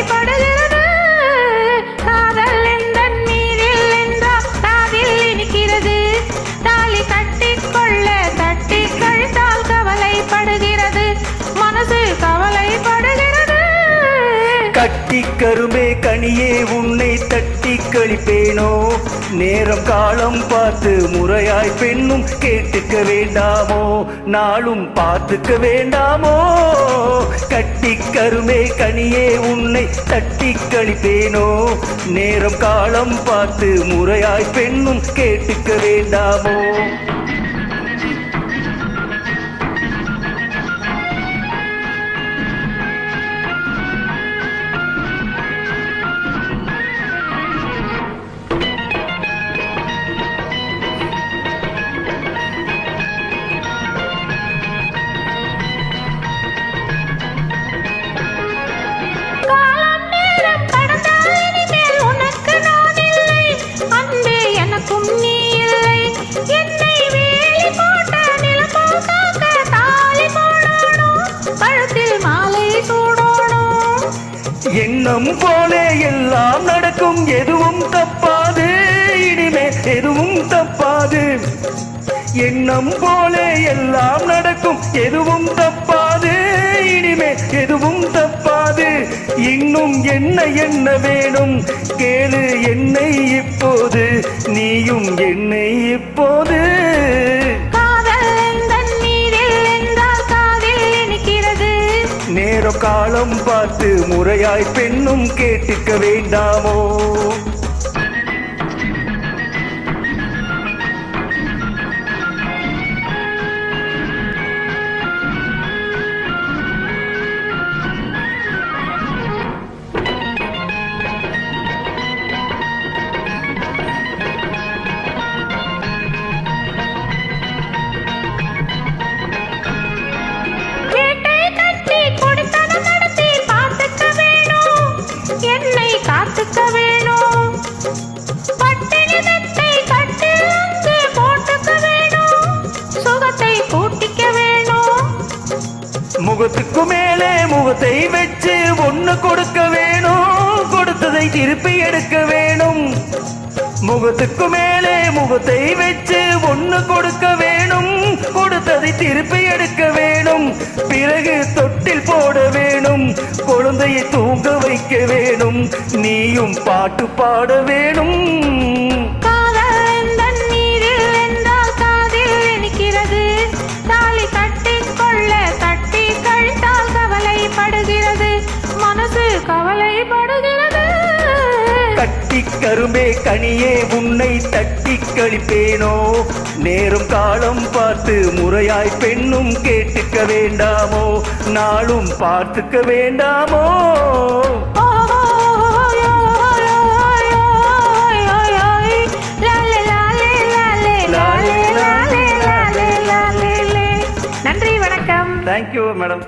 கவலைப்படுகிறது. காதல் எந்தன் மீதில் என்றால் காதில் இனிக்கிறது. தாலி கட்டிக்கொள்ள தட்டி கழித்தால் கவலைப்படுகிறது. மனசு கவலைப்படுகிறது. கட்டி கரும்பே கனியே உன்னை தட்டி கழிப்பேனோ, நேரம் காலம் பார்த்து முறையாய் பெண்ணும் கேட்டுக்க வேண்டாமோ, நாளும் பார்த்துக்க வேண்டாமோ. கட்டி கரும்பே கனியே உன்னை தட்டி கழிப்பேனோ, நேரம் காலம் பார்த்து முறையாய் பெண்ணும் கேட்டுக்க வேண்டாமோ. எண்ணம் போலே எல்லாம் நடக்கும், எதுவும் தப்பாது, இனிமே எதுவும் தப்பாது. எண்ணம் போலே எல்லாம் நடக்கும், எதுவும் தப்பாது, இனிமே எதுவும் தப்பாது. இன்னும் என்ன என்ன வேணும் கேளு என்னை இப்போது, நீயும் என்னை இப்போது. நேரம் காலம் பார்த்து முறையாய் பெண்ணும் கேட்டுக்க வேண்டாமோ. முகத்துக்கு மேலே முகத்தை வச்சு ஒண்ணு கொடுக்க வேணும், கொடுத்ததை திருப்பி எடுக்க வேணும். முகத்துக்கு மேலே முகத்தை வச்சு ஒண்ணு கொடுக்க வேணும், கொடுத்ததை திருப்பி எடுக்க வேணும். பிறகு தொட்டில் போட வேணும், குழந்தையை தூங்க வைக்க வேணும், நீயும் பாட்டு பாட வேணும். கட்டி கரும்பே கனியே உன்னை தட்டி கழிப்பேனோ, நேரும் காலம் பார்த்து முறையாய் பெண்ணும் கேட்டுக்க வேண்டாமோ, நாளும் பார்த்துக்க வேண்டாமோ. நன்றி, வணக்கம். Thank you madam.